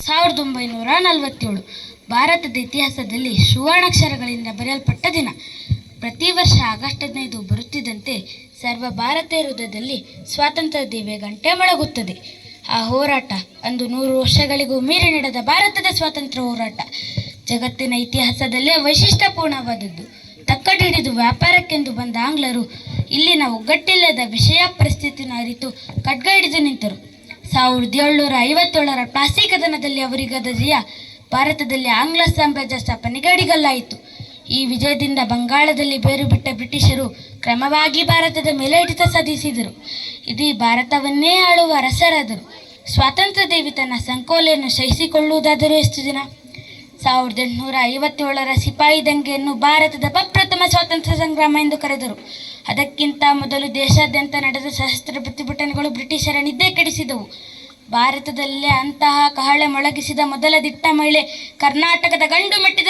1947 ಭಾರತದ ಇತಿಹಾಸದಲ್ಲಿ ಸುವರ್ಣಾಕ್ಷರಗಳಿಂದ ಬರೆಯಲ್ಪಟ್ಟ ದಿನ. ಪ್ರತಿ ವರ್ಷ ಆಗಸ್ಟ್ 15 ಬರುತ್ತಿದ್ದಂತೆ ಸರ್ವ ಭಾರತೀಯ ಹೃದಯದಲ್ಲಿ ಸ್ವಾತಂತ್ರ್ಯ ದಿವ್ಯ ಗಂಟೆ ಮೊಳಗುತ್ತದೆ. ಆ ಹೋರಾಟ ಅಂದು 100 ವರ್ಷಗಳಿಗೂ ಮೀರಿ ನಡೆದ ಭಾರತದ ಸ್ವಾತಂತ್ರ್ಯ ಹೋರಾಟ ಜಗತ್ತಿನ ಇತಿಹಾಸದಲ್ಲೇ ವೈಶಿಷ್ಟ್ಯಪೂರ್ಣವಾದದ್ದು. ತಕ್ಕಡಿ ಹಿಡಿದು ವ್ಯಾಪಾರಕ್ಕೆಂದು ಬಂದ ಆಂಗ್ಲರು ಇಲ್ಲಿನ ಒಗ್ಗಟ್ಟಿಲ್ಲದ ವಿಷಯ ಪರಿಸ್ಥಿತಿಯನ್ನು ಅರಿತು ಖಡ್ಗ ಹಿಡಿದು ನಿಂತರು. 1757ರ ಪ್ಲಾಸಿ ಕದನದಲ್ಲಿ ಅವರಿಗಾದ ಜಯ ಭಾರತದಲ್ಲಿ ಆಂಗ್ಲ ಸಾಮ್ರಾಜ್ಯ ಸ್ಥಾಪನೆಗೆ ಅಡಿಗಲ್ಲಾಯಿತು. ಈ ವಿಜಯದಿಂದ ಬಂಗಾಳದಲ್ಲಿ ಬೇರು ಬಿಟ್ಟ ಬ್ರಿಟಿಷರು ಕ್ರಮವಾಗಿ ಭಾರತದ ಮೇಲೆ ಹಿಡಿತ ಸಾಧಿಸಿದರು. ಇಡೀ ಭಾರತವನ್ನೇ ಆಳುವ ಅರಸರಾದರು. ಸ್ವಾತಂತ್ರ್ಯ ದೇವಿ ತನ್ನ ಸಂಕೋಲೆಯನ್ನು ಸಹಿಸಿಕೊಳ್ಳುವುದಾದರೂ ಎಷ್ಟು ದಿನ? 1857ರ ಸಿಪಾಯಿ ದಂಗೆಯನ್ನು ಭಾರತದ ಪ್ರಪ್ರಥಮ ಸ್ವಾತಂತ್ರ್ಯ ಸಂಗ್ರಾಮ ಎಂದು ಕರೆದರು. ಅದಕ್ಕಿಂತ ಮೊದಲು ದೇಶಾದ್ಯಂತ ನಡೆದ ಸಶಸ್ತ್ರ ಪ್ರತಿಭಟನೆಗಳು ಬ್ರಿಟಿಷರ ನಿದ್ದೆ ಕೆಡಿಸಿದವು. ಭಾರತದಲ್ಲೇ ಅಂತಹ ಕಹಳೆ ಮೊಳಗಿಸಿದ ಮೊದಲ ದಿಟ್ಟ ಮಹಿಳೆ ಕರ್ನಾಟಕದ ಗಂಡು ಮೆಟ್ಟಿದ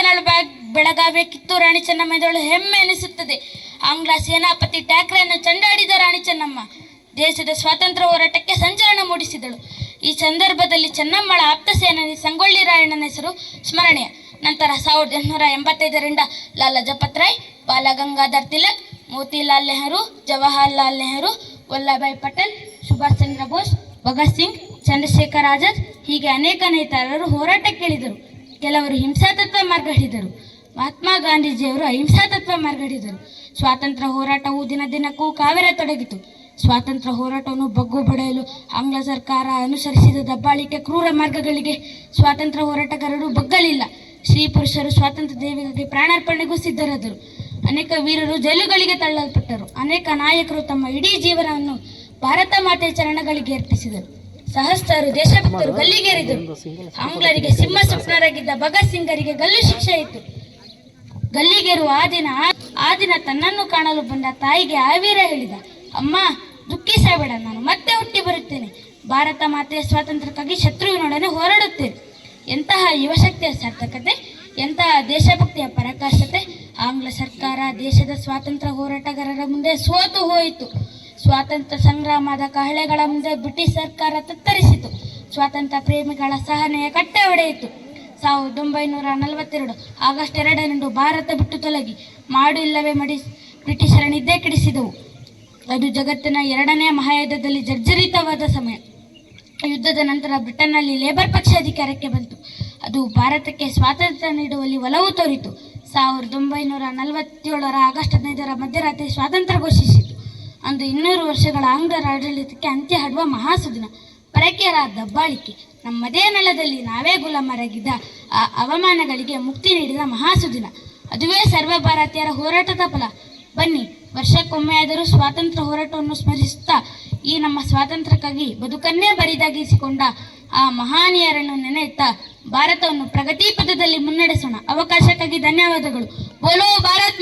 ಬೆಳಗಾವಿಯ ಕಿತ್ತೂರು ರಾಣಿ ಚೆನ್ನಮ್ಮ ಎಂದಳು ಹೆಮ್ಮೆ ಎನಿಸುತ್ತದೆ. ಆಂಗ್ಲ ಸೇನಾಪತಿ ಟ್ಯಾಕ್ರೆಯನ್ನು ಚಂಡಾಡಿದ ರಾಣಿ ಚೆನ್ನಮ್ಮ ದೇಶದ ಸ್ವಾತಂತ್ರ್ಯ ಹೋರಾಟಕ್ಕೆ ಸಂಚಲನ ಮೂಡಿಸಿದಳು. ಈ ಸಂದರ್ಭದಲ್ಲಿ ಚೆನ್ನಮ್ಮಳ ಆಪ್ತ ಸೇನಾನಿ ಸಂಗೊಳ್ಳಿ ರಾಯಣ್ಣನ ಹೆಸರು ಸ್ಮರಣೀಯ. ನಂತರ 1885ರಿಂದ ಲಾಲಾ ಲಜಪತ್ ರಾಯ್, ಬಾಲ ಗಂಗಾಧರ್ ತಿಲಕ್, ಮೋತಿಲಾಲ್ ನೆಹರು, ಜವಾಹರ್ಲಾಲ್ ನೆಹರು, ವಲ್ಲಭಾಯ್ ಪಟೇಲ್, ಸುಭಾಷ್ ಚಂದ್ರ ಬೋಸ್, ಭಗತ್ ಸಿಂಗ್, ಚಂದ್ರಶೇಖರ್ ಆಜಾದ್ ಹೀಗೆ ಅನೇಕ ನೇತಾರರು ಹೋರಾಟಕ್ಕಿಳಿದರು. ಕೆಲವರು ಹಿಂಸಾತತ್ವ ಮಾರ್ಗ ಹಿಡಿದರು. ಮಹಾತ್ಮ ಗಾಂಧೀಜಿಯವರು ಅಹಿಂಸಾತತ್ವ ಮಾರ್ಗ ಹಿಡಿದರು. ಸ್ವಾತಂತ್ರ್ಯ ಹೋರಾಟವು ದಿನ ದಿನಕ್ಕೂ ಕಾವೇರತೊಡಗಿತು. ಸ್ವಾತಂತ್ರ್ಯ ಹೋರಾಟವನ್ನು ಬಗ್ಗು ಬಡಿಯಲು ಆಂಗ್ಲ ಸರ್ಕಾರ ಅನುಸರಿಸಿದ ದಬ್ಬಾಳಿಕೆ ಕ್ರೂರ ಮಾರ್ಗಗಳಿಗೆ ಸ್ವಾತಂತ್ರ್ಯ ಹೋರಾಟಗಾರರು ಬಗ್ಗಲಿಲ್ಲ. ಸ್ತ್ರೀ ಪುರುಷರು ಸ್ವಾತಂತ್ರ್ಯ ದೇವಿಗಾಗಿ ಪ್ರಾಣಾರ್ಪಣೆಗೂ ಸಿದ್ಧರಾದರು. ಅನೇಕ ವೀರರು ಜೈಲುಗಳಿಗೆ ತಳ್ಳಲ್ಪಟ್ಟರು. ಅನೇಕ ನಾಯಕರು ತಮ್ಮ ಇಡೀ ಜೀವನವನ್ನು ಭಾರತ ಮಾತೆಯ ಚರಣಗಳಿಗೆ ಅರ್ಪಿಸಿದರು. ಸಹಸ್ರಾರು ದೇಶಭಕ್ತರು ಗಲ್ಲಿಗೇರಿದರು. ಆಂಗ್ಲರಿಗೆ ಸಿಂಹ ಸ್ವಪ್ನರಾಗಿದ್ದ ಭಗತ್ ಸಿಂಗರಿಗೆ ಗಲ್ಲು ಶಿಕ್ಷೆ ಇತ್ತು. ಗಲ್ಲಿಗೇರುವ ಆ ದಿನ ತನ್ನನ್ನು ಕಾಣಲು ಬಂದ ತಾಯಿಗೆ ಆ ವೀರ ಹೇಳಿದ, ಅಮ್ಮ ದುಃಖಿಸಬೇಡ, ನಾನು ಮತ್ತೆ ಹುಟ್ಟಿ ಬರುತ್ತೇನೆ. ಭಾರತ ಮಾತೆಯ ಸ್ವಾತಂತ್ರ್ಯಕ್ಕಾಗಿ ಶತ್ರುವಿನೊಡನೆ ಹೋರಾಡುತ್ತೇನೆ. ಎಂತಹ ಯುವಶಕ್ತಿಯ ಸಾರ್ಥಕತೆ, ಎಂತಹ ದೇಶಭಕ್ತಿಯ ಪರಾಕಾಷ್ಠತೆ! ಆಂಗ್ಲ ಸರ್ಕಾರ ದೇಶದ ಸ್ವಾತಂತ್ರ್ಯ ಹೋರಾಟಗಾರರ ಮುಂದೆ ಸೋತು ಹೋಯಿತು. ಸ್ವಾತಂತ್ರ್ಯ ಸಂಗ್ರಾಮದ ಕಹಳೆಗಳ ಮುಂದೆ ಬ್ರಿಟಿಷ್ ಸರ್ಕಾರ ತತ್ತರಿಸಿತು. ಸ್ವಾತಂತ್ರ್ಯ ಪ್ರೇಮಿಗಳ ಸಹನೆಯ ಕಟ್ಟೆ ಒಡೆಯಿತು. 1942 ಆಗಸ್ಟ್ 2ರಂದು ಭಾರತ ಬಿಟ್ಟು ತೊಲಗಿ ಮಾಡು ಇಲ್ಲವೇ ಮಡಿ ಬ್ರಿಟಿಷರ ನಿದ್ದೆ ಕೆಡಿಸಿದವು. ಅದು ಜಗತ್ತಿನ 2ನೇ ಮಹಾಯುದ್ಧದಲ್ಲಿ ಜರ್ಜರಿತವಾದ ಸಮಯ. ಯುದ್ಧದ ನಂತರ ಬ್ರಿಟನ್ನಲ್ಲಿ ಲೇಬರ್ ಪಕ್ಷ ಅಧಿಕಾರಕ್ಕೆ ಬಂತು. ಅದು ಭಾರತಕ್ಕೆ ಸ್ವಾತಂತ್ರ್ಯ ನೀಡುವಲ್ಲಿ ಒಲವು ತೋರಿತು. 1947ರ ಆಗಸ್ಟ್ 15ರ ಮಧ್ಯರಾತ್ರಿ ಸ್ವಾತಂತ್ರ್ಯ ಘೋಷಿಸಿತು. ಅಂದು 200 ವರ್ಷಗಳ ಆಂಗ್ಲರ ಆಡಳಿತಕ್ಕೆ ಅಂತ್ಯ ಹಾಡುವ ಮಹಾಸುದಿನ. ಪರಕೀಯರ ದಬ್ಬಾಳಿಕೆ, ನಮ್ಮದೇ ನೆಲದಲ್ಲಿ ನಾವೇ ಗುಲಾಮರಾಗಿದ್ದ ಆ ಅವಮಾನಗಳಿಗೆ ಮುಕ್ತಿ ನೀಡಿದ ಮಹಾಸುದಿನ. ಅದುವೇ ಸರ್ವ ಭಾರತೀಯರ ಹೋರಾಟದ ಫಲ. ಬನ್ನಿ, ವರ್ಷಕ್ಕೊಮ್ಮೆಯಾದರೂ ಸ್ವಾತಂತ್ರ್ಯ ಹೋರಾಟವನ್ನು ಸ್ಮರಿಸುತ್ತಾ ಈ ನಮ್ಮ ಸ್ವಾತಂತ್ರ್ಯಕ್ಕಾಗಿ ಬದುಕನ್ನೇ ಬರಿದಾಗಿಸಿಕೊಂಡ ಆ ಮಹಾನೀಯರನ್ನು ನೆನೆಯುತ್ತಾ ಭಾರತವನ್ನು ಪ್ರಗತಿ ಪಥದಲ್ಲಿ ಮುನ್ನಡೆಸೋಣ. ಅವಕಾಶಕ್ಕಾಗಿ ಧನ್ಯವಾದಗಳು. ಬೋಲೋ ಭಾರತ್